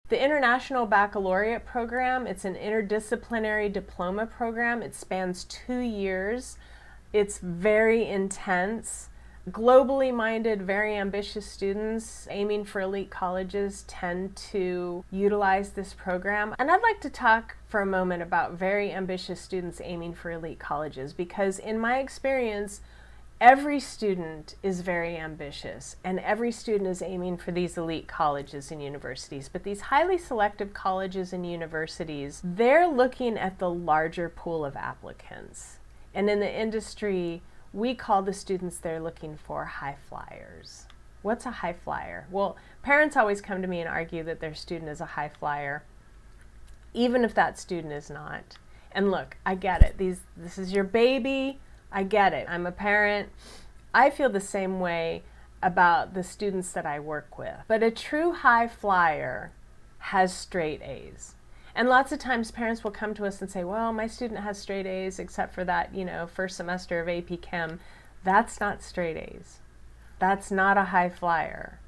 The International Baccalaureate program, it's an interdisciplinary diploma program. It spans 2 years. It's very intense. Globally minded, very ambitious students aiming for elite colleges tend to utilize this program. And I'd like to talk for a moment about very ambitious students aiming for elite colleges, because in my experience, every student is very ambitious and every student is aiming for these elite colleges and universities. But these highly selective colleges and universities, they're looking at the larger pool of applicants. And in the industry, we call the students they're looking for high flyers. What's a high flyer? Well, parents always come to me and argue that their student is a high flyer, even if that student is not. And look, I get it. This is your baby. I get it. I'm a parent. I feel the same way about the students that I work with. But a true high flyer has straight A's. And lots of times parents will come to us and say, well, my student has straight A's except for that, first semester of AP Chem. That's not straight A's. That's not a high flyer.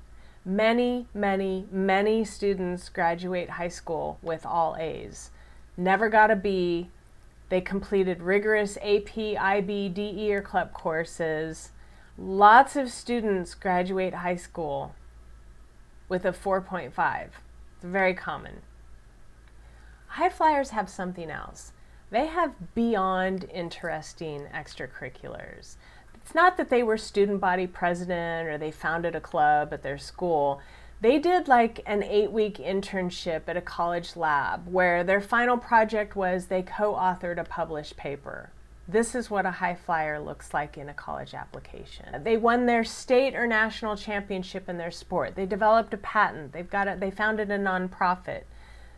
Many, many, many students graduate high school with all A's. Never got a B. They completed rigorous AP, IB, DE, or CLEP courses. Lots of students graduate high school with a 4.5. It's very common. High flyers have something else. They have beyond interesting extracurriculars. It's not that they were student body president or they founded a club at their school. They did like an 8-week internship at a college lab where their final project was they co-authored a published paper. This is what a high flyer looks like in a college application. They won their state or national championship in their sport. They developed a patent. They founded a nonprofit.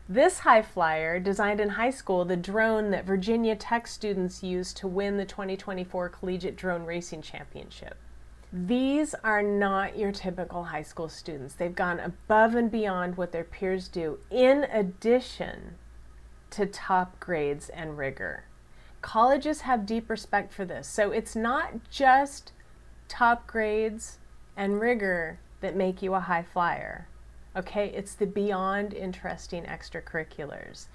This high flyer designed in high school the drone that Virginia Tech students used to win the 2024 Collegiate Drone Racing Championship. These are not your typical high school students. They've gone above and beyond what their peers do, in addition to top grades and rigor. Colleges have deep respect for this. So it's not just top grades and rigor that make you a high flyer. Okay, it's the beyond interesting extracurriculars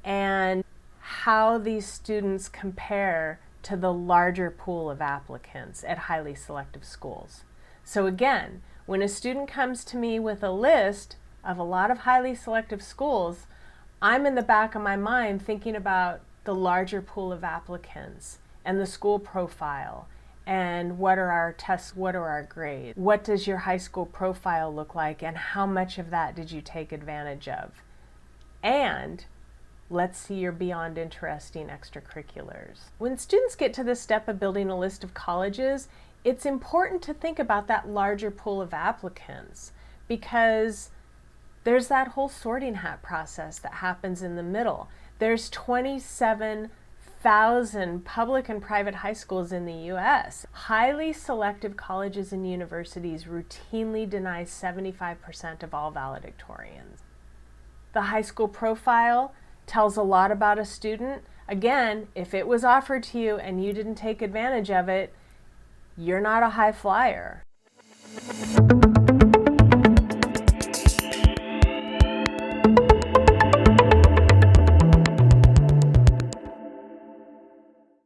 and how these students compare to the larger pool of applicants at highly selective schools. So again, when a student comes to me with a list of a lot of highly selective schools, I'm in the back of my mind thinking about the larger pool of applicants and the school profile. And what are our tests? What are our grades? What does your high school profile look like? And how much of that did you take advantage of? And let's see your beyond interesting extracurriculars. When students get to this step of building a list of colleges, it's important to think about that larger pool of applicants, because there's that whole sorting hat process that happens in the middle. There's 27,000 public and private high schools in the U.S. Highly selective colleges and universities routinely deny 75% of all valedictorians. The high school profile tells a lot about a student. Again, if it was offered to you and you didn't take advantage of it, you're not a high flyer.